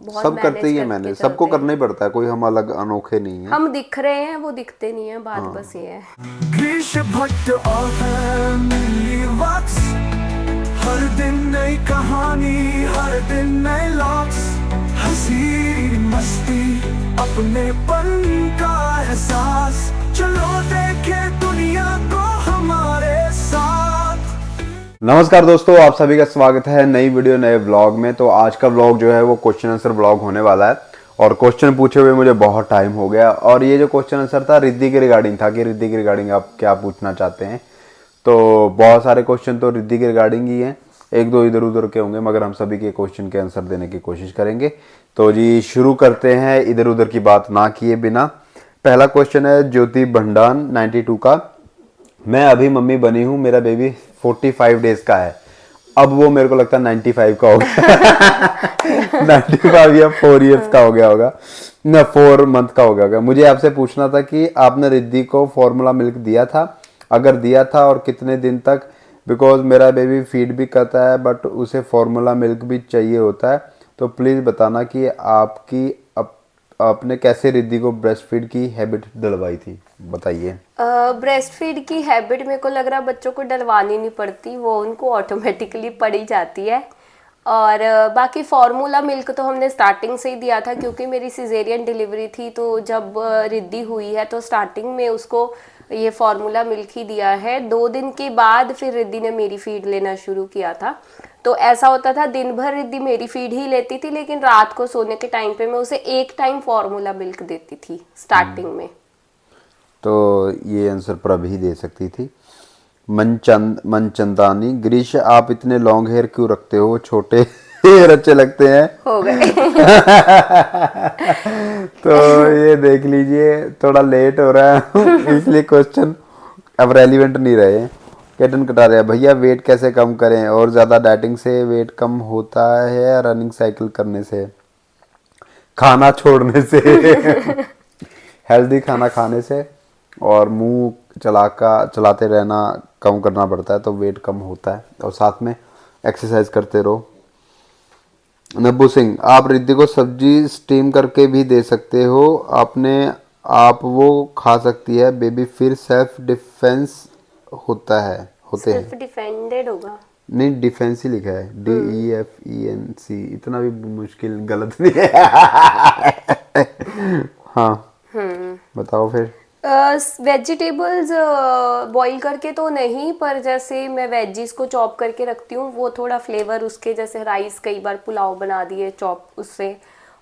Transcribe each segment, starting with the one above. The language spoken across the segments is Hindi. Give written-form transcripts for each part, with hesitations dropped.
बहुत सब करते ही मैनेज है, करके मैंने सबको चलते हैं। करना ही पड़ता है, कोई हम अलग अनोखे नहीं है। हम दिख रहे हैं, वो दिखते नहीं है, बात हाँ। बस ये है। ग्रीश भट्ट और फैमिली वॉक्स, हर दिन नई कहानी, हर दिन नए लॉक्स, हंसी मस्ती अपनेपन का एहसास, चलो देखे दुनिया को हमारे साथ। नमस्कार दोस्तों, आप सभी का स्वागत है नई वीडियो नए व्लॉग में। तो आज का व्लॉग जो है वो क्वेश्चन आंसर व्लॉग होने वाला है। और क्वेश्चन पूछे हुए मुझे बहुत टाइम हो गया, और ये जो क्वेश्चन आंसर था रिद्धि के रिगार्डिंग था कि रिद्धि के रिगार्डिंग आप क्या पूछना चाहते हैं। तो बहुत सारे क्वेश्चन तो रिद्धि के रिगार्डिंग ही हैं, एक दो इधर उधर के होंगे, मगर हम सभी के क्वेश्चन के आंसर देने की कोशिश करेंगे। तो जी शुरू करते हैं इधर उधर की बात ना किए बिना। पहला क्वेश्चन है ज्योति भंडान 92 का। मैं अभी मम्मी बनी हूँ, मेरा बेबी 45 डेज का है। अब वो मेरे को लगता है 95 का हो गया 95 या 4 इयर्स का हो गया होगा ना, 4 मंथ का हो गया होगा। मुझे आपसे पूछना था कि आपने रिद्धि को फॉर्मूला मिल्क दिया था, अगर दिया था और कितने दिन तक। बिकॉज मेरा बेबी फीड भी करता है बट उसे फॉर्मूला मिल्क भी चाहिए होता है। तो प्लीज़ बताना कि आपने कैसे रिद्धि को ब्रेस्ट फीड की हैबिट डलवाई थी, बताइए। ब्रेस्ट फीड की हैबिट मेरे को लग रहा है बच्चों को डलवानी नहीं पड़ती, वो उनको ऑटोमेटिकली पड़ ही जाती है। और बाकी फार्मूला मिल्क तो हमने स्टार्टिंग से ही दिया था, क्योंकि मेरी सिजेरियन डिलीवरी थी। तो जब रिद्धि हुई है तो स्टार्टिंग में उसको ये फार्मूला मिल्क ही दिया है। 2 दिन के बाद फिर रिद्धि ने मेरी फीड लेना शुरू किया था। तो ऐसा होता था, दिन भर रिद्धि मेरी फीड ही लेती थी, लेकिन रात को सोने के टाइम पे मैं उसे एक टाइम फार्मूला मिल्क देती थी स्टार्टिंग में। तो ये आंसर प्रभी दे सकती थी। मनचंदानी, ग्रीश आप इतने लॉन्ग हेयर क्यों रखते हो, छोटे हेयर अच्छे लगते हैं। हो गए तो ये देख लीजिए, थोड़ा लेट हो रहा है इसलिए क्वेश्चन अब रेलिवेंट नहीं रहे। कैटन कटारिया, भैया वेट कैसे कम करें, और ज़्यादा डाइटिंग से वेट कम होता है या रनिंग साइकिल करने से, खाना छोड़ने से हेल्दी खाना खाने से और मुंह चलाते रहना कम करना पड़ता है, तो वेट कम होता है। और साथ में एक्सरसाइज करते रहो। नब्बू सिंह, आप रिद्धि को सब्जी स्टीम करके भी दे सकते हो, आप वो खा सकती है, बेबी फिर सेल्फ डिफेंस होते हैं। सेल्फ डिफेंडेड होगा, नहीं, डिफेंस ही लिखा है, DEFENC, इतना भी मुश्किल गलत नहीं है हाँ, बताओ फिर। वेजिटेबल्स बॉईल करके तो नहीं, पर जैसे मैं वेजीज को चॉप करके रखती हूँ, वो थोड़ा फ्लेवर उसके, जैसे राइस कई बार पुलाव बना दिए चॉप उससे,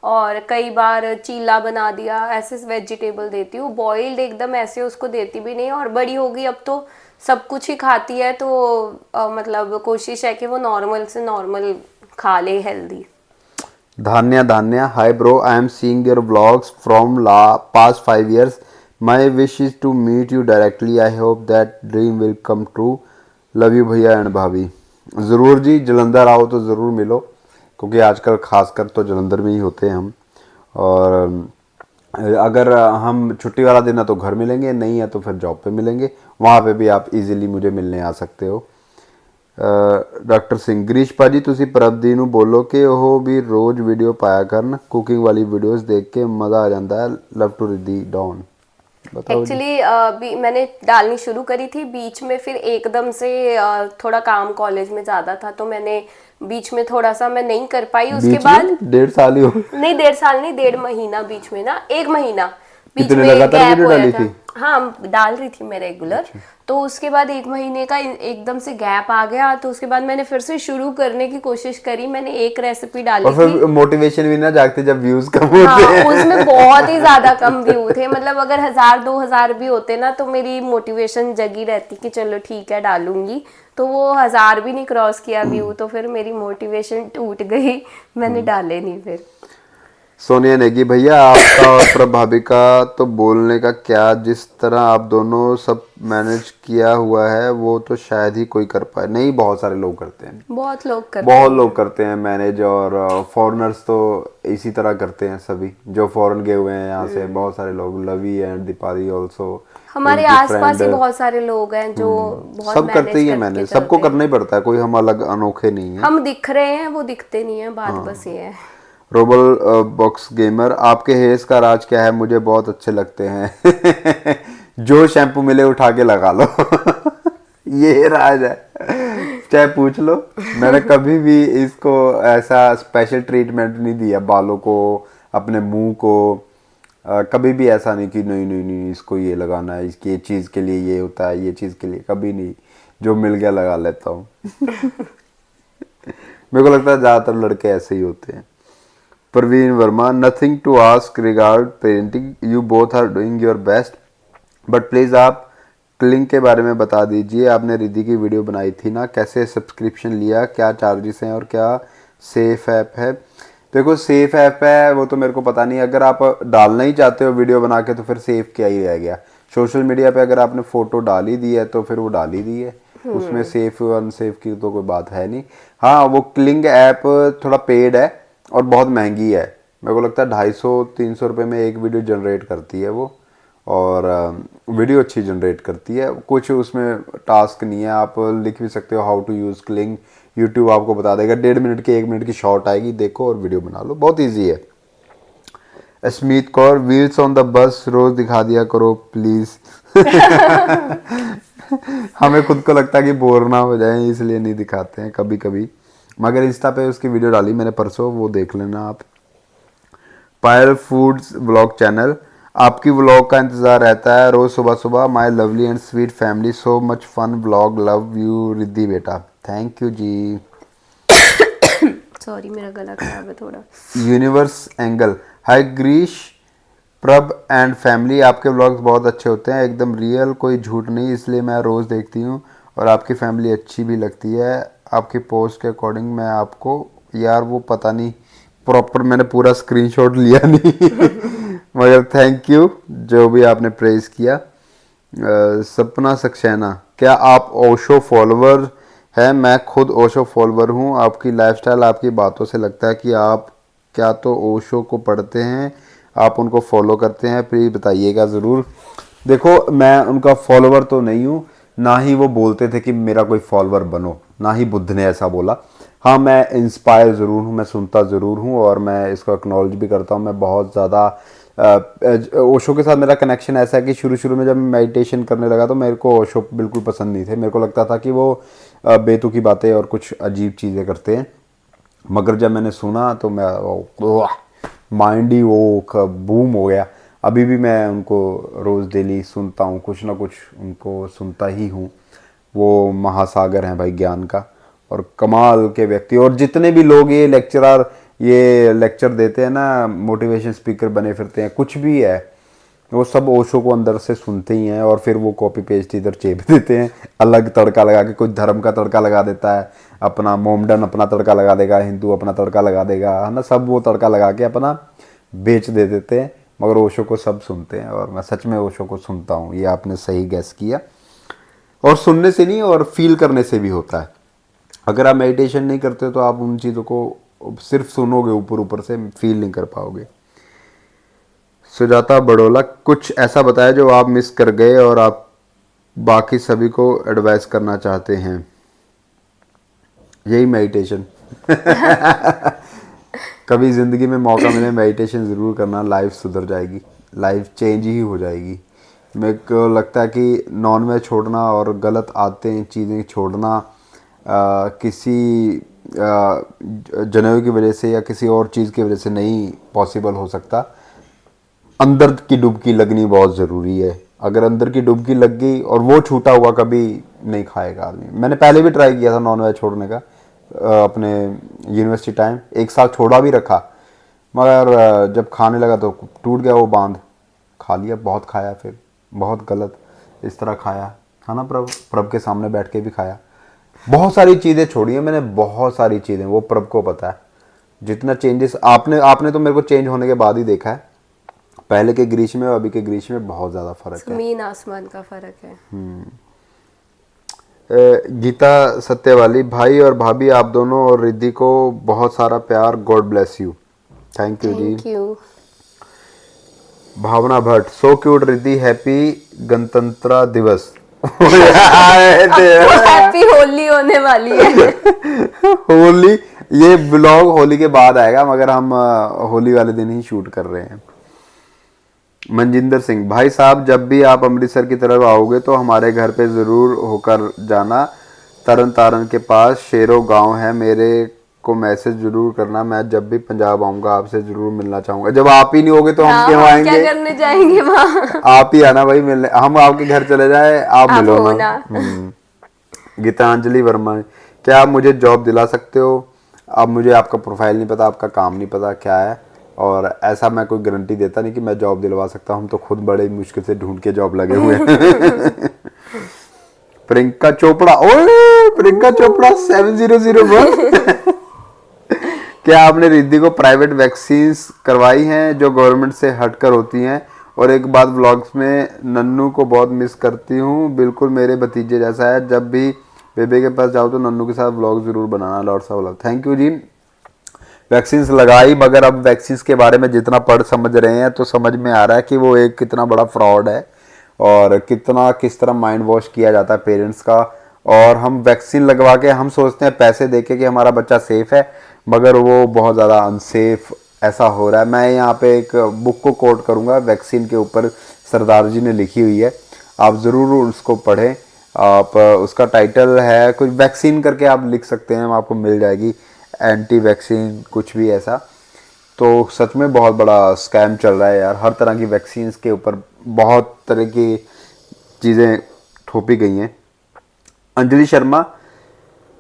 और कई बार चीला बना दिया, ऐसे वेजिटेबल देती हूँ। बॉइल्ड एकदम ऐसे उसको देती भी नहीं। और बड़ी होगी अब तो सब कुछ ही खाती है, तो मतलब कोशिश है कि वो नॉर्मल से नॉर्मल खा ले, healthy. धान्या, hi bro, I am seeing your vlogs from past 5 years. My wish is to meet you directly. I hope that dream will come true. Love you भैया एंड भाभी। ज़रूर जी, जलंधर आओ तो ज़रूर मिलो, क्योंकि आजकल खासकर तो जलंधर में ही होते हैं हम। और अगर हम छुट्टी वाला दिन है तो घर मिलेंगे, नहीं है तो फिर जॉब पे मिलेंगे, वहाँ पे भी आप इजीली मुझे मिलने आ सकते हो। डॉक्टर सिंह, ग्रीश भाजी ਤੁਸੀਂ ਪ੍ਰਭਦੀ ਨੂੰ ਬੋਲੋ ਕਿ ਉਹ ਵੀ ਰੋਜ਼ ਵੀਡੀਓ ਪਾਇਆ ਕਰਨ, ਕੁਕਿੰਗ ਵਾਲੀ ਵੀਡੀਓਜ਼ ਦੇਖ ਕੇ ਮਜ਼ਾ ਆ ਜਾਂਦਾ ਹੈ। ਲਵ टू रिद्धि डॉन। एक्चुअली मैंने डालनी शुरू करी थी, बीच में फिर एकदम से थोड़ा काम कॉलेज में ज़्यादा था, तो मैंने बीच में थोड़ा सा मैं नहीं कर पाई। उसके बाद 1.5 साल ही हो नहीं, 1.5 साल नहीं, 1.5 महीना बीच में ना, 1 महीना बीच कितने में लगातार गैप वीडियो होया डाली था। थी? हाँ, डाल रही थी मैं रेगुलर। तो उसके बाद 1 महीने का एकदम से गैप आ गया, तो उसके बाद मैंने फिर से शुरू करने की कोशिश करी। मैंने एक रेसिपी डाली और फिर थी। मोटिवेशन भी ना जागते जब व्यूज कम होते हाँ, हैं उसमें बहुत ही ज्यादा कम व्यू थे। मतलब अगर 1000-2000 भी होते ना, तो मेरी मोटिवेशन जगी रहती कि चलो ठीक है डालूंगी। तो वो 1000 भी नहीं क्रॉस किया व्यू, तो फिर मेरी मोटिवेशन टूट गई, मैंने डाले नहीं फिर। सोनिया नेगी, भैया आपका और प्रभावी का तो बोलने का क्या, जिस तरह आप दोनों सब मैनेज किया हुआ है वो तो शायद ही कोई कर पाए। नहीं, बहुत सारे लोग करते हैं, बहुत लोग करते हैं मैनेज। और फॉरेनर्स तो इसी तरह करते हैं, सभी जो फॉरेन गए हुए हैं यहाँ से, बहुत सारे लोग, लवी एंड दीपाली ऑल्सो, हमारे आसपास ही बहुत सारे लोग हैं जो बहुत सब करते ही है मैनेज, सबको चलते हैं। करना ही पड़ता है, कोई हम अलग अनोखे नहीं है। हम दिख रहे हैं, वो दिखते नहीं है, बात बस ये है। रोबल बॉक्स गेमर, आपके हेयर्स का राज क्या है? मुझे बहुत अच्छे लगते हैं। जो शैम्पू मिले उठा के लगा लो। ये राज है, चाहे पूछ लो। मैंने कभी भी इसको ऐसा स्पेशल ट्रीटमेंट नहीं दिया, बालों को, अपने मुंह को। कभी भी ऐसा नहीं कि नहीं नहीं नहीं इसको ये लगाना है, इसकी ये चीज़ के लिए ये होता है, ये चीज़ के लिए, कभी नहीं। जो मिल गया लगा लेता हूँ। मेरे को लगता है ज़्यादातर लड़के ऐसे ही होते हैं। Praveen Verma, nothing to ask regard parenting, you both are doing your best, but please आप क्लिंग के बारे में बता दीजिए। आपने रिद्धि की वीडियो बनाई थी ना, कैसे सब्सक्रिप्शन लिया, क्या चार्जेस हैं और क्या सेफ ऐप है? देखो सेफ ऐप है वो तो मेरे को पता नहीं, अगर आप डालना ही चाहते हो वीडियो बना के तो फिर सेफ क्या ही रह गया। सोशल मीडिया पे अगर आपने फ़ोटो डाल ही दी है तो फिर वो डाल ही दी है, उसमें सेफ अनसेफ की तो कोई बात है नहीं। हाँ, वो क्लिंग ऐप थोड़ा पेड है और बहुत महंगी है। मेरे को लगता है 250-300 रुपये में एक वीडियो जनरेट करती है वो, और वीडियो अच्छी जनरेट करती है। कुछ उसमें टास्क नहीं है, आप लिख भी सकते हो how to use Kling, YouTube आपको बता देगा। 1.5 मिनट की 1 मिनट की शॉर्ट आएगी, देखो और वीडियो बना लो, बहुत ईजी है। Asmeet Kaur, wheels on the bus रोज दिखा दिया करो प्लीज। हमें खुद को लगता है कि बोर ना हो जाए इसलिए नहीं दिखाते हैं कभी कभी, मगर इंस्टा पे उसकी वीडियो डाली मैंने परसों, वो देख लेना आप। पायल फूड्स व्लॉग चैनल, आपकी व्लॉग का इंतजार रहता है रोज सुबह सुबह। My lovely and sweet family, so much fun vlog, love you Riddhi बेटा। Thank you ji. सॉरी मेरा गला खराब है थोड़ा। यूनिवर्स एंगल, हाय ग्रीश, प्रभ एंड फैमिली, आपके व्लॉग्स बहुत अच्छे होते हैं, एकदम रियल, कोई झूठ नहीं, इसलिए मैं रोज़ देखती हूँ और आपकी फैमिली अच्छी भी लगती है। आपकी पोस्ट के अकॉर्डिंग मैं आपको, यार वो पता नहीं प्रॉपर मैंने पूरा स्क्रीनशॉट लिया नहीं। मगर थैंक यू जो भी आपने प्रेज किया। सपना सक्सेना, क्या आप ओशो फॉलोवर हैं? मैं खुद ओशो फॉलोवर हूँ। आपकी लाइफस्टाइल, आपकी बातों से लगता है कि आप क्या तो ओशो को पढ़ते हैं, आप उनको फॉलो करते हैं, प्लीज़ बताइएगा ज़रूर। देखो मैं उनका फॉलोवर तो नहीं हूँ, ना ही वो बोलते थे कि मेरा कोई फॉलोवर बनो, ना ही बुद्ध ने ऐसा बोला। हाँ, मैं इंस्पायर ज़रूर हूँ, मैं सुनता ज़रूर हूँ और मैं इसको एक्नॉलेज भी करता हूँ। मैं बहुत ज़्यादा ओशो के साथ मेरा कनेक्शन ऐसा है कि शुरू में जब मैं मेडिटेशन करने लगा तो मेरे को ओशो बिल्कुल पसंद नहीं थे। मेरे को लगता था कि वो बेतुकी बातें और कुछ अजीब चीज़ें करते हैं, मगर जब मैंने सुना तो मैं माइंड ही वो बूम हो गया। अभी भी मैं उनको रोज़ डेली सुनता हूँ, कुछ ना कुछ उनको सुनता ही हूँ। वो महासागर हैं भाई ज्ञान का, और कमाल के व्यक्ति। और जितने भी लोग ये लेक्चर देते हैं ना, मोटिवेशन स्पीकर बने फिरते हैं, कुछ भी है, वो सब ओशो को अंदर से सुनते ही हैं और फिर वो कॉपी पेस्ट इधर चेप देते हैं, अलग तड़का लगा के। कोई धर्म का तड़का लगा देता है, अपना मोमडन अपना तड़का लगा देगा, हिंदू अपना तड़का लगा देगा, है ना, सब वो तड़का लगा के अपना बेच दे देते हैं, मगर ओशो को सब सुनते हैं। और मैं सच में ओशो को सुनता हूँ, ये आपने सही गैस किया। और सुनने से नहीं, और फील करने से भी होता है। अगर आप मेडिटेशन नहीं करते तो आप उन चीज़ों को सिर्फ सुनोगे, ऊपर ऊपर से फील नहीं कर पाओगे। सुजाता बड़ोला, कुछ ऐसा बताया जो आप मिस कर गए और आप बाकी सभी को एडवाइस करना चाहते हैं? यही मेडिटेशन। कभी ज़िंदगी में मौका मिले मेडिटेशन ज़रूर करना, लाइफ सुधर जाएगी, लाइफ चेंज ही हो जाएगी। मेरे को लगता है कि नॉन वेज छोड़ना और गलत आदतें चीज़ें छोड़ना किसी जनेऊ की वजह से या किसी और चीज़ की वजह से नहीं पॉसिबल हो सकता। अंदर की डुबकी लगनी बहुत ज़रूरी है। अगर अंदर की डुबकी लग गई और वो छूटा हुआ कभी नहीं खाएगा आदमी। मैंने पहले भी ट्राई किया था नॉन वेज छोड़ने का, अपने यूनिवर्सिटी टाइम 1 साल छोड़ा भी रखा, मगर जब खाने लगा तो टूट गया वो बांध, खा लिया, बहुत खाया, फिर बहुत गलत इस तरह खाया, है ना, प्रभ के सामने बैठ के भी खाया। बहुत सारी चीज़ें छोड़ी हैं मैंने, बहुत सारी चीज़ें, वो प्रभ को पता है। जितना चेंजेस आपने तो मेरे को चेंज होने के बाद ही देखा है। पहले के ग्रीष्म में और अभी के ग्रीष्म में बहुत ज़्यादा फर्क है, जमीन आसमान का फर्क है। गीता सत्यवाली, भाई और भाभी आप दोनों और रिद्धि को बहुत सारा प्यार, God bless you. Thank you ji. Thank you. Bhavna Bhatt, so cute Riddhi, happy गणतंत्र दिवस। हैप्पी होली होने वाली है। होली ये ब्लॉग होली के बाद आएगा, मगर हम होली वाले दिन ही शूट कर रहे हैं। मनजिंदर सिंह, भाई साहब जब भी आप अमृतसर की तरफ आओगे तो हमारे घर पे ज़रूर होकर जाना। तरन तारण के पास शेरो गांव है, मेरे को मैसेज जरूर करना। मैं जब भी पंजाब आऊंगा आपसे जरूर मिलना चाहूंगा। जब आप ही नहीं होगे तो हम क्यों आएंगे? क्या करने जाएंगे वहाँ? आप ही आना भाई मिलने, हम आपके घर चले जाए, आप मिलो हो ना। गीतांजलि वर्मा, क्या आप मुझे जॉब दिला सकते हो? अब मुझे आपका प्रोफाइल नहीं पता, आपका काम नहीं पता क्या है, और ऐसा मैं कोई गारंटी देता नहीं कि मैं जॉब दिलवा सकता हूँ। हम तो खुद बड़े मुश्किल से ढूंढ के जॉब लगे हुए हैं। प्रियंका चोपड़ा, ओए प्रियंका चोपड़ा 7001। क्या आपने रिद्धि को प्राइवेट वैक्सीन करवाई हैं जो गवर्नमेंट से हटकर होती हैं? और एक बात, व्लॉग्स में नन्नू को बहुत मिस करती हूँ, बिल्कुल मेरे भतीजे जैसा है। जब भी बेबे के पास जाओ तो नन्नू के साथ व्लॉग जरूर बनाना। लॉर्ड सा vlog, thank you ji. Vaccine लगाई, मगर अब वैक्सीन के बारे में जितना पढ़ समझ रहे हैं तो समझ में आ रहा है कि वो एक कितना बड़ा फ्रॉड है और किस तरह माइंड वॉश किया जाता है पेरेंट्स का। और हम वैक्सीन लगवा के हम सोचते हैं पैसे देके कि हमारा बच्चा सेफ है, मगर वो बहुत ज़्यादा अनसेफ ऐसा हो रहा है। मैं यहाँ पे एक बुक को कोट करूँगा वैक्सीन के ऊपर, सरदार जी ने लिखी हुई है, आप ज़रूर उसको पढ़ें। आप उसका टाइटल है कुछ वैक्सीन करके, आप लिख सकते हैं, आपको मिल जाएगी, एंटी वैक्सीन कुछ भी ऐसा। तो सच में बहुत बड़ा स्कैम चल रहा है यार, हर तरह की वैक्सीन के ऊपर बहुत तरह की चीज़ें थोपी गई हैं। Anjali Sharma,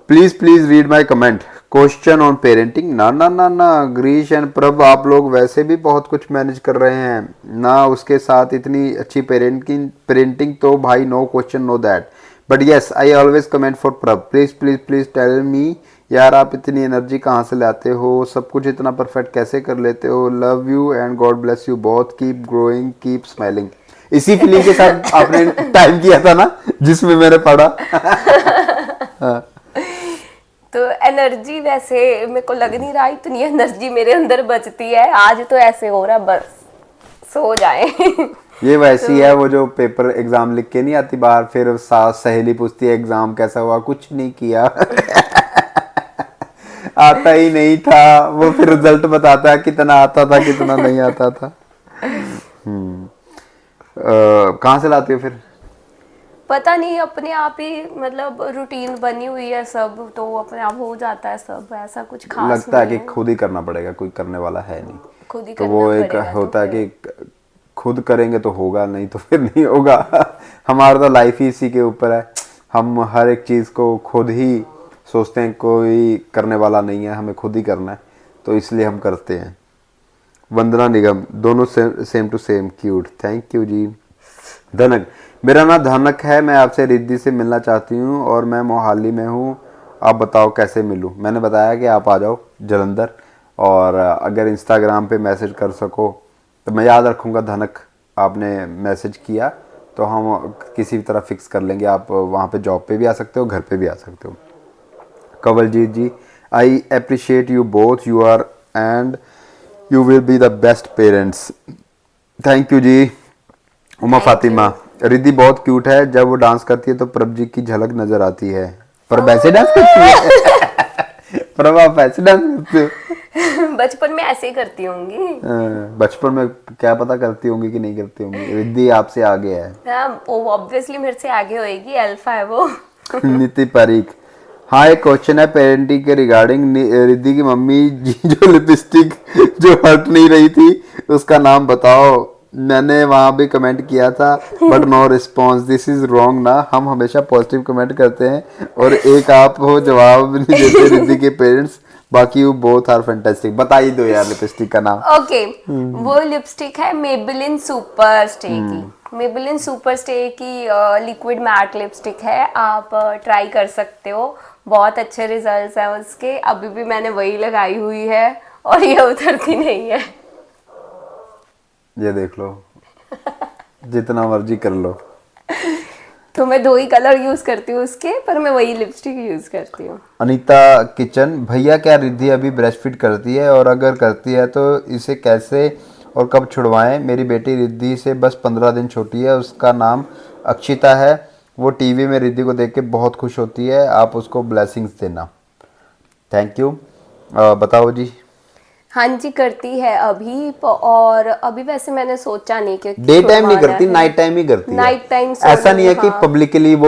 please read my comment, question on parenting. ना ना ना ना ग्रीश एंड प्रभ, आप लोग वैसे भी बहुत कुछ मैनेज कर रहे हैं ना, उसके साथ इतनी अच्छी पेरेंटिंग तो भाई no question no that, but yes I always comment for Prabh. Please tell me यार, आप इतनी एनर्जी कहाँ से लाते हो, सब कुछ इतना परफेक्ट कैसे कर लेते हो? Love you and God bless you both, keep growing keep smiling. इसी फीलिंग के साथ आपने टाइम किया था ना जिसमें मैंने पढ़ा। तो एनर्जी वैसे मेरे को लग नहीं रहा इतनी एनर्जी मेरे अंदर बचती है, आज तो ऐसे हो रहा बस सो जाए। ये वैसी है वो जो पेपर एग्जाम लिख के नहीं आती बाहर, फिर सास सहेली पूछती है एग्जाम कैसा हुआ, कुछ नहीं किया। आता ही नहीं था, वो फिर रिजल्ट बताता है कितना आता था कितना नहीं आता था। कहाँ से लाते हो फिर? पता नहीं, अपने आप ही मतलब रूटीन बनी हुई है सब, तो अपने आप हो जाता है सब, ऐसा कुछ खास लगता है नहीं कि खुद ही करना पड़ेगा, कोई करने वाला है नहीं। खुद ही तो करना वो एक पड़ेगा, होता है कि खुद करेंगे तो होगा, नहीं तो फिर नहीं होगा। हमारा तो लाइफ ही इसी के ऊपर है, हम हर एक चीज़ को खुद ही सोचते हैं, कोई करने वाला नहीं है, हमें खुद ही करना है, तो इसलिए हम करते हैं। वंदना निगम, दोनों same to same cute, thank you ji. Dhanak, मेरा नाम धनक है, मैं आपसे रिद्धि से मिलना चाहती हूँ और मैं मोहाली में हूँ, आप बताओ कैसे मिलूँ? मैंने बताया कि आप आ जाओ जलंधर, और अगर इंस्टाग्राम पे मैसेज कर सको तो मैं याद रखूँगा धनक, आपने मैसेज किया तो हम किसी भी तरह फिक्स कर लेंगे। आप वहाँ पे जॉब पे भी आ सकते हो, घर पे भी आ सकते हो। Kanwaljeet ji, I appreciate you both, you are and you will be the best parents, thank you ji. Uma Fatima, Riddhi बहुत क्यूट है, जब वो डांस करती है तो प्रभ जी की झलक नजर आती है। प्रभ ऐसे डांस करती है? प्रभ आप ऐसे डांस करते हो? बचपन में ऐसे ही करती होंगी। बचपन में क्या पता करती होंगी कि नहीं करती होंगी। रिद्धि आपसे आगे है। वो ऑब्वियसली मेरे से आगे होएगी, अल्फा है वो। नीति पारीक, हाँ एक क्वेश्चन है पेरेंटिंग के रिगार्डिंग। रिद्धि की मम्मी जी जो लिपस्टिक जो हट नहीं रही थी उसका नाम बताओ। मैंने वहाँ भी कमेंट किया था but no response, this is wrong ना, हम हमेशा पॉजिटिव कमेंट करते हैं और एक आप हो जवाब नहीं देते रिद्धि के पेरेंट्स, बाकी यू बोथ आर फैंटास्टिक। बता ही दो यार लिपस्टिक का नाम। ओके, वो लिपस्टिक है मेबेलिन सुपर स्टे की। मेबेलिन सुपर स्टे की लिक्विड मैट लिपस्टिक है, आप ट्राई कर सकते हो, बहुत अच्छे रिजल्ट्स हैं उसके। अभी भी मैंने वही लगाई हुई है और ये उतरती नहीं है। ये देख लो, जितना मर्जी कर लो। तो मैं 2 ही कलर यूज करती हूँ उसके, पर मैं वही लिपस्टिक यूज करती हूँ। अनीता किचन, भैया क्या रिद्धि अभी ब्रेस्ट फीड करती है, और अगर करती है तो इसे कैसे और कब छुड़वाएं? मेरी बेटी रिद्धि से बस 15 दिन छोटी है, उसका नाम अक्षिता है, वो टीवी में रिद्धि को देख के बहुत खुश होती है, आप उसको ब्लेसिंग्स देना, थैंक यू। बताओ जी। हाँ जी करती है अभी और अभी वैसे मैंने सोचा नहीं कि डे टाइम नहीं छुड़वाना करती, है। नाइट टाइम ही करती है। नाइट टाइम ऐसा नहीं है कि हाँ पब्लिकली वो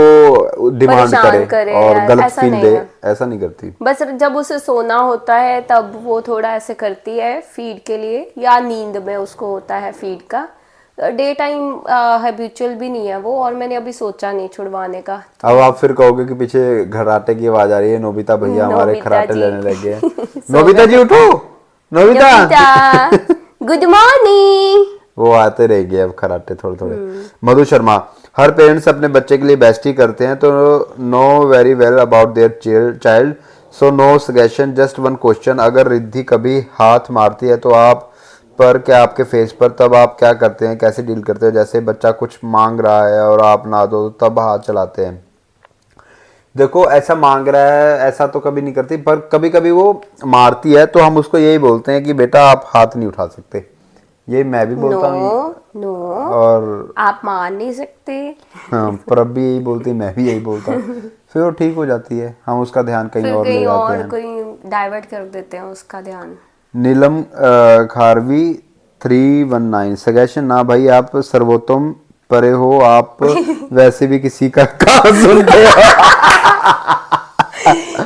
डिमांड परेशान करे करे और यार, गलत ऐसा फील नहीं दे, है। ऐसा नहीं करती। बस जब उसे सोना होता है तब वो थोड़ा ऐसे करती है फीड के लिए, या नींद में उसको होता है फीड का। डे टाइम हैबिचुअल भी नहीं है वो, और मैंने अभी सोचा नहीं छुड़वाने का। अब आप फिर कहोगे कि पीछे खर्राटे की आवाज आ रही है, नोबिता भैया हमारे नोबिता खर्राटे जी लेने लग गए हैं। सो नोबिता जी गए। उठो, नोबिता। Nobita good morning. वो आते रहेंगे अब खर्राटे थोड़े थोड़े। मधु शर्मा, हर पेरेंट्स अपने बच्चे के लिए बेस्ट ही करते हैं, तो no very well about their child, so no suggestion, just one question, अगर रिद्धि कभी हाथ मारती है तो आप पर क्या आपके फेस पर, तब आप क्या करते हैं, कैसे डील करते हो? जैसे बच्चा कुछ मांग रहा है और आप ना दो तब हाथ चलाते हैं। देखो ऐसा मांग रहा है ऐसा तो कभी नहीं करती, पर कभी कभी वो मारती है तो हम उसको यही बोलते हैं कि बेटा आप हाथ नहीं उठा सकते। ये मैं भी नो बोलता हूँ। नो, और आप मान नहीं सकते। हाँ, प्रभ भी यही बोलती, मैं भी यही बोलता हूँ। फिर वो ठीक हो जाती है, हम उसका ध्यान कहीं फिर और ले कहीं जाते और हैं। कोई डाइवर्ट कर देते हैं उसका ध्यान। नीलम खारवी 319, सजेशन, ना भाई आप सर्वोत्तम परे हो, आप वैसे भी किसी का कहाँ सुनते हो।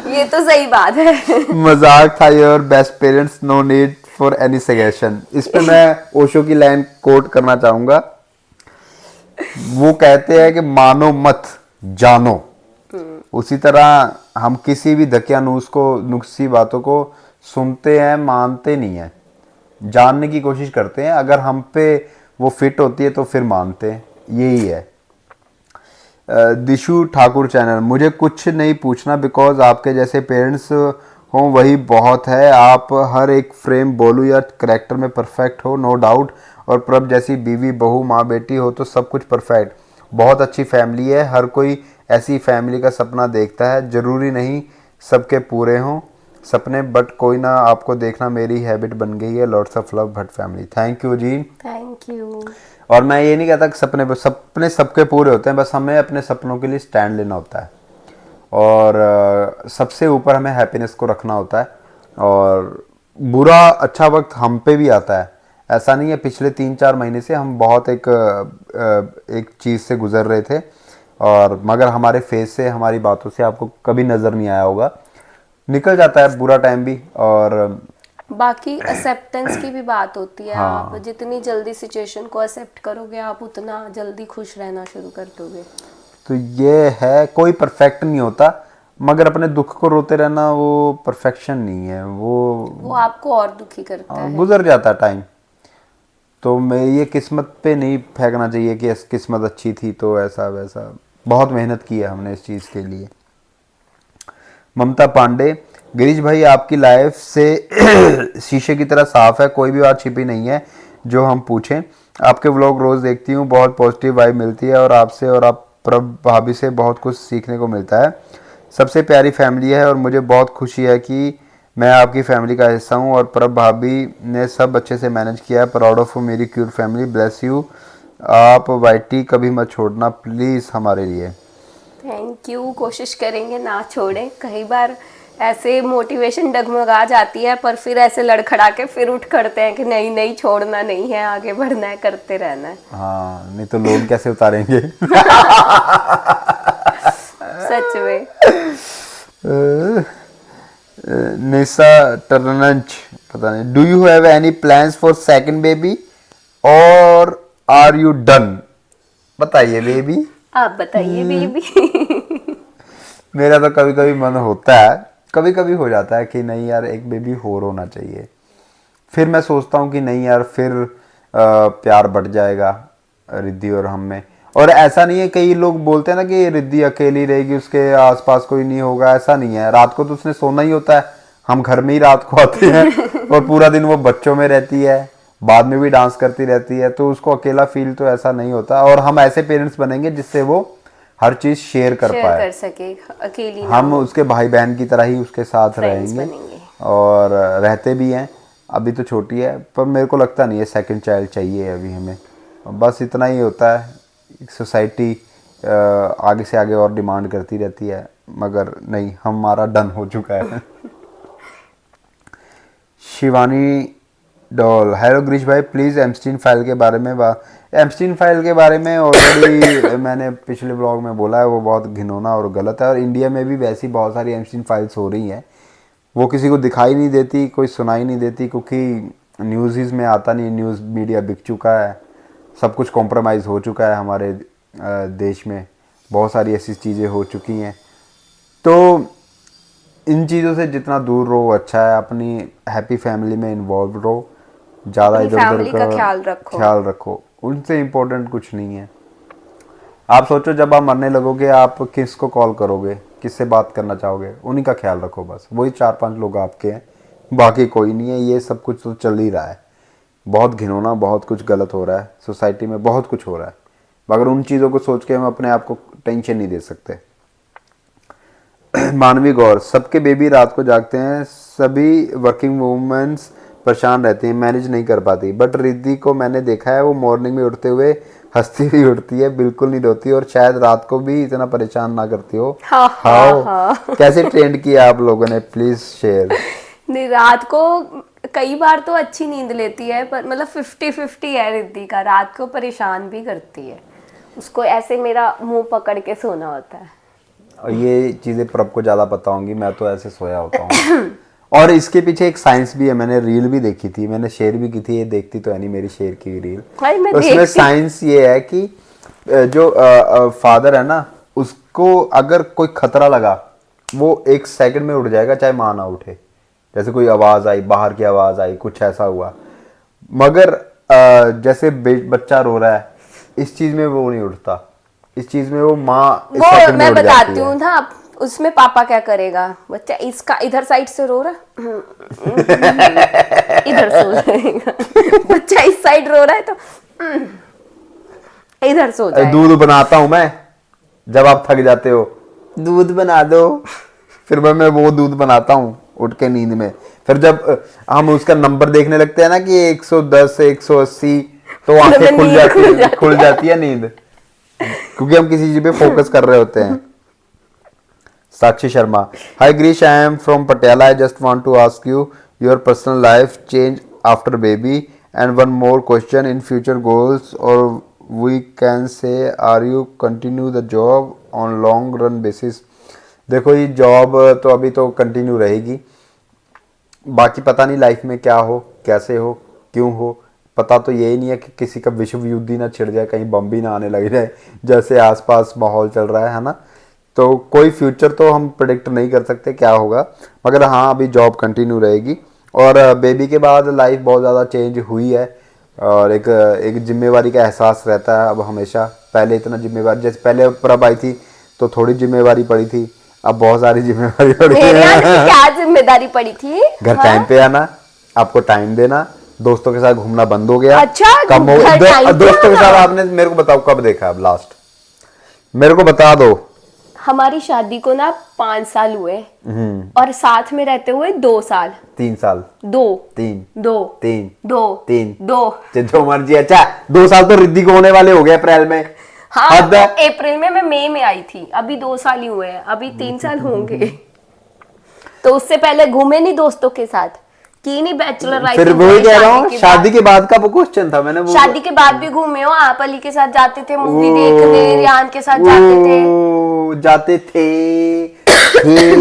ये तो सही बात है। मजाक था, your best parents, no need for any suggestion. इस पे मैं ओशो की लाइन कोट करना चाहूंगा। वो कहते हैं कि मानो मत जानो। उसी तरह हम किसी भी धकियानुस को, नुक्सी बातों को सुनते हैं, मानते नहीं है, जानने की कोशिश करते हैं। अगर हम पे वो फिट होती है तो फिर मानते हैं, यही है। दिशु ठाकुर चैनल, मुझे कुछ नहीं पूछना बिकॉज आपके जैसे पेरेंट्स हों वही बहुत है। आप हर एक फ्रेम बोलू या करेक्टर में परफेक्ट हो, नो डाउट। और प्रभ जैसी बीवी बहू माँ बेटी हो तो सब कुछ परफेक्ट। बहुत अच्छी फैमिली है, हर कोई ऐसी फैमिली का सपना देखता है, ज़रूरी नहीं सबके पूरे हों सपने, बट कोई ना, आपको देखना मेरी हैबिट बन गई है। Lots of love Bhatt family. Thank you ji. Thank you. और मैं ये नहीं कहता कि सपने सबके पूरे होते हैं, बस हमें अपने सपनों के लिए स्टैंड लेना होता है और सबसे ऊपर हमें हैप्पीनेस को रखना होता है। और बुरा अच्छा वक्त हम पे भी आता है, ऐसा नहीं है। पिछले 3-4 महीने से हम बहुत एक चीज़ से गुजर रहे थे, और मगर हमारे फेस से, हमारी बातों से आपको कभी नज़र नहीं आया होगा। निकल जाता है बुरा टाइम भी। और बाकी एक्सेप्टेंस की भी बात होती है। हाँ, आप जितनी जल्दी सिचुएशन को एक्सेप्ट करोगे आप उतना जल्दी खुश रहना शुरू कर दोगे। तो ये है, कोई परफेक्ट नहीं होता, मगर अपने दुख को रोते रहना वो परफेक्शन नहीं है, वो आपको और दुखी करता है। गुजर जाता है टाइम। तो मैं ये किस्मत पे नहीं फेंकना चाहिए कि किस्मत अच्छी थी तो ऐसा वैसा। बहुत मेहनत की है हमने इस चीज़ के लिए। ममता पांडे, गिरीश भाई आपकी लाइफ से शीशे की तरह साफ है, कोई भी बात छिपी नहीं है जो हम पूछें। आपके व्लॉग रोज़ देखती हूँ, बहुत पॉजिटिव वाइब मिलती है, और आपसे और आप प्रभ भाभी से बहुत कुछ सीखने को मिलता है। सबसे प्यारी फैमिली है और मुझे बहुत खुशी है कि मैं आपकी फैमिली का हिस्सा हूँ, और प्रभ भाभी ने सब अच्छे से मैनेज किया है। प्राउड ऑफ मेरी क्यूट फैमिली, ब्लेस यू। आप वाईटी कभी मत छोड़ना प्लीज़ हमारे लिए। Thank you. कोशिश करेंगे ना छोड़ें। कई बार ऐसे मोटिवेशन डगमगा जाती है पर फिर ऐसे लड़खड़ा के फिर उठ करते हैं कि नहीं नहीं छोड़ना नहीं है, आगे बढ़ना है, करते रहना है। हाँ, नहीं तो लोग कैसे उतारेंगे। सच में। निशा टर्नंच, पता नहीं, do you have any plans for second baby और आर यू डन? बताइए बेबी। आप बताइए बेबी। मेरा तो कभी कभी मन होता है, कभी कभी हो जाता है कि नहीं यार एक बेबी और होना चाहिए। फिर मैं सोचता हूँ कि नहीं यार फिर प्यार बढ़ जाएगा रिद्धि और हम में। और ऐसा नहीं है, कई लोग बोलते हैं ना कि रिद्धि अकेली रहेगी, उसके आसपास कोई नहीं होगा, ऐसा नहीं है। रात को तो उसने सोना ही होता है, हम घर में ही रात को आते हैं और पूरा दिन वो बच्चों में रहती है, बाद में भी डांस करती रहती है, तो उसको अकेला फील तो ऐसा नहीं होता। और हम ऐसे पेरेंट्स बनेंगे जिससे वो हर चीज शेयर कर पाए, कर सके, अकेली ना हम हो। उसके भाई बहन की तरह ही उसके साथ Friends रहेंगे बनेंगे। और रहते भी हैं। अभी तो छोटी है, पर मेरे को लगता नहीं है सेकंड चाइल्ड चाहिए अभी हमें। बस इतना ही होता है, सोसाइटी आगे से आगे और डिमांड करती रहती है, मगर नहीं, हमारा डन हो चुका है। शिवानी डॉल, हेलो ग्रीश भाई, प्लीज़ एम्स्टीन फाइल के बारे में एम्स्टीन फाइल के बारे में ऑलरेडी मैंने पिछले ब्लॉग में बोला है, वो बहुत घिनौना और गलत है। और इंडिया में भी वैसी बहुत सारी एम्स्टीन फाइल्स हो रही हैं, वो किसी को दिखाई नहीं देती, कोई सुनाई नहीं देती, क्योंकि न्यूज़ में आता नहीं। न्यूज़ मीडिया बिक चुका है, सब कुछ कॉम्प्रोमाइज़ हो चुका है हमारे देश में, बहुत सारी ऐसी चीज़ें हो चुकी हैं। तो इन चीज़ों से जितना दूर रहो अच्छा है, अपनी हैप्पी फैमिली में इन्वॉल्व रहो, ज़्यादा अपनी इधर उधर फैमिली का ख्याल रखो, उनसे इम्पोर्टेंट कुछ नहीं है। आप सोचो जब आप मरने लगोगे आप किसको कॉल करोगे, किससे बात करना चाहोगे, उन्हीं का ख्याल रखो बस। वही 4-5 लोग आपके हैं, बाकी कोई नहीं है। ये सब कुछ तो चल ही रहा है, बहुत घिनौना, बहुत कुछ गलत हो रहा है सोसाइटी में, बहुत कुछ हो रहा है, मगर उन चीज़ों को सोच के हम अपने आप को टेंशन नहीं दे सकते। मानवी गौर, सबके बेबी रात को जागते हैं, सभी वर्किंग वुमेन्स परेशान रहती हैं, मैनेज नहीं कर पाती, बट रिद्धि को मैंने देखा है वो मॉर्निंग में उठते हुए हंसती हुई उठती है, बिल्कुल नहीं रोती, और शायद रात को भी इतना परेशान ना करती हो। हाउ कैसे ट्रेंड किया आप लोगों ने, प्लीज शेयर। नहीं, रात को कई बार तो अच्छी नींद लेती है, पर मतलब 50-50 है रिद्धि का, रात को परेशान भी करती है, उसको ऐसे मेरा मुंह पकड़ के सोना होता है। और ये चीज़ें प्रभ को ज़्यादा पता होंगी, मैं तो ऐसे सोया होता हूँ। और इसके पीछे एक साइंस भी है, मैंने रील भी देखी थी, मैंने शेयर भी की थी, ये देखती तो है नहीं मेरी शेयर की रील। उसमें साइंस ये है कि जो फादर है ना, उसको अगर कोई खतरा लगा वो 1 सेकंड में उठ जाएगा, चाहे माँ ना उठे। जैसे कोई आवाज़ आई, बाहर की आवाज़ आई, कुछ ऐसा हुआ, मगर जैसे बच्चा रो रहा है, इस चीज़ में वो नहीं उठता, इस चीज में वो माँ वो मैं बताती हूँ ना, उसमें पापा क्या करेगा, बच्चा इसका इधर साइड से रो रहा इधर सो जाएगा, बच्चा इस साइड रो रहा है तो इधर सो जाएगा। दूध बनाता हूँ मैं, जब आप थक जाते हो दूध बना दो, फिर मैं वो दूध बनाता हूँ उठ के नींद में। फिर जब हम उसका नंबर देखने लगते हैं ना कि 110 180, तो आंखें खुल जाती है नींद, क्योंकि हम किसी चीज पे फोकस कर रहे होते हैं। Sakshi Sharma, hi Greesh, I am from Patiala, I just want to ask you your personal life change after baby and one more question, in future goals और we can say are you continue the job on long run basis. देखो ये जॉब तो अभी तो कंटिन्यू रहेगी, बाकी पता नहीं लाइफ में क्या हो, कैसे हो, क्यों हो, पता तो यही नहीं है कि किसी का विश्व युद्ध ही ना छिड़ जाए, कहीं बम भी ना आने लग जाए, जैसे आसपास माहौल चल रहा है ना। तो कोई फ्यूचर तो हम प्रेडिक्ट नहीं कर सकते क्या होगा, मगर हाँ अभी जॉब कंटिन्यू रहेगी। और बेबी के बाद लाइफ बहुत ज़्यादा चेंज हुई है, और एक जिम्मेवारी का एहसास रहता है अब हमेशा। पहले इतना जिम्मेवारी, जैसे पहले प्रभ आई थी तो थोड़ी जिम्मेवारी पड़ी थी, अब बहुत सारी जिम्मेवारी पड़ी है। क्या जिम्मेदारी पड़ी थी? घर टाइम पे आना, आपको टाइम देना, दोस्तों के साथ घूमना बंद हो गया। अच्छा, कम हो दोस्तों के साथ आपने, मेरे को बताओ कब देखा अब लास्ट, मेरे को बता दो। हमारी शादी को ना 5 साल हुए, और साथ में रहते हुए 2 साल, 3 साल, 2 3 2 3 2 3 2 जो मर्जी। अच्छा 2 साल तो रिद्धि को होने वाले हो गए अप्रैल में। हाँ, अप्रैल में, मैं मई में आई थी, अभी 2 साल ही हुए हैं, अभी 3 साल होंगे। तो उससे पहले घूमे नहीं दोस्तों के साथ, की नहीं बैचलर लाइफ। फिर वही कह रहा हूँ, शादी के बाद का वो क्वेश्चन था, मैंने शादी के बाद भी घूमे हो आप, अली के साथ जाते थे मूवी देखने, रियान के साथ जाते थे।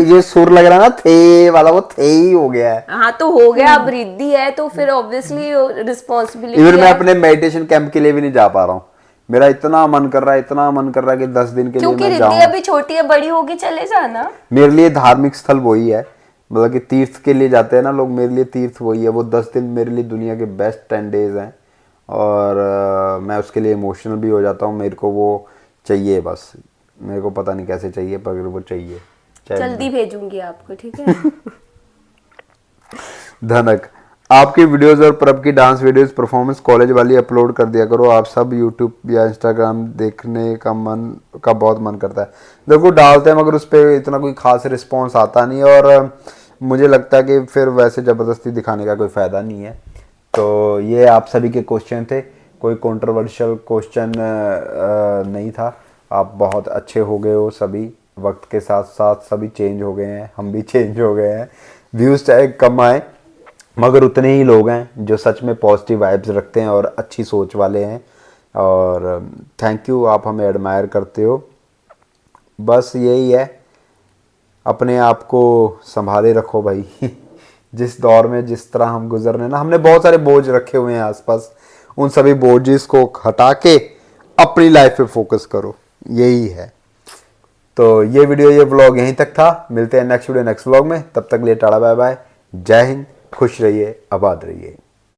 ये सुर लग रहा ना, थे वाला वो थे ही हो गया है। हाँ तो हो गया, अब रिद्धि है तो फिर ऑब्वियसली रिस्पॉन्सिबिलिटी। इवन मैं अपने मेडिटेशन कैंप के लिए भी नहीं जा पा रहा हूँ, मेरा इतना मन कर रहा है, इतना मन कर रहा है कि 10 दिन के लिए मैं जाऊं। क्योंकि रिद्धि अभी छोटी है, बड़ी होगी चले जाना। मेरे लिए धार्मिक स्थल वही है, मतलब कि तीर्थ के लिए जाते हैं ना लोग, मेरे लिए तीर्थ वही है। वो 10 दिन मेरे लिए दुनिया के बेस्ट 10 डेज हैं, और मैं उसके लिए इमोशनल भी हो जाता हूँ। मेरे को वो चाहिए, बस मेरे को पता नहीं कैसे चाहिए, पर वो चाहिए। जल्दी भेजूंगी आपको, ठीक है। धनक, आपकी वीडियोस और प्रभ की डांस वीडियोस परफॉर्मेंस कॉलेज वाली अपलोड कर दिया करो, आप सब यूट्यूब या इंस्टाग्राम देखने का बहुत मन करता है। देखो डालते हैं, मगर उस पर इतना कोई खास रिस्पॉन्स आता नहीं, और मुझे लगता है कि फिर वैसे ज़बरदस्ती दिखाने का कोई फ़ायदा नहीं है। तो ये आप सभी के क्वेश्चन थे, कोई कंट्रोवर्शियल क्वेश्चन नहीं था। आप बहुत अच्छे हो गए हो सभी, वक्त के साथ साथ सभी चेंज हो गए हैं, हम भी चेंज हो गए हैं। व्यूज़ चाहे कम आए मगर उतने ही लोग हैं जो सच में पॉजिटिव वाइब्स रखते हैं और अच्छी सोच वाले हैं। और थैंक यू, आप हमें एडमायर करते हो। बस यही है, अपने आप को संभाले रखो भाई। जिस दौर में जिस तरह हम गुजर रहे हैं ना, हमने बहुत सारे बोझ रखे हुए हैं आसपास, उन सभी बोझ को हटा के अपनी लाइफ पे फोकस करो, यही है। तो ये वीडियो, ये व्लॉग यहीं तक था। मिलते हैं नेक्स्ट वीडियो नेक्स्ट व्लॉग में, तब तक लिए टाटा बाय बाय, जय हिंद, खुश रहिए, आबाद रहिए।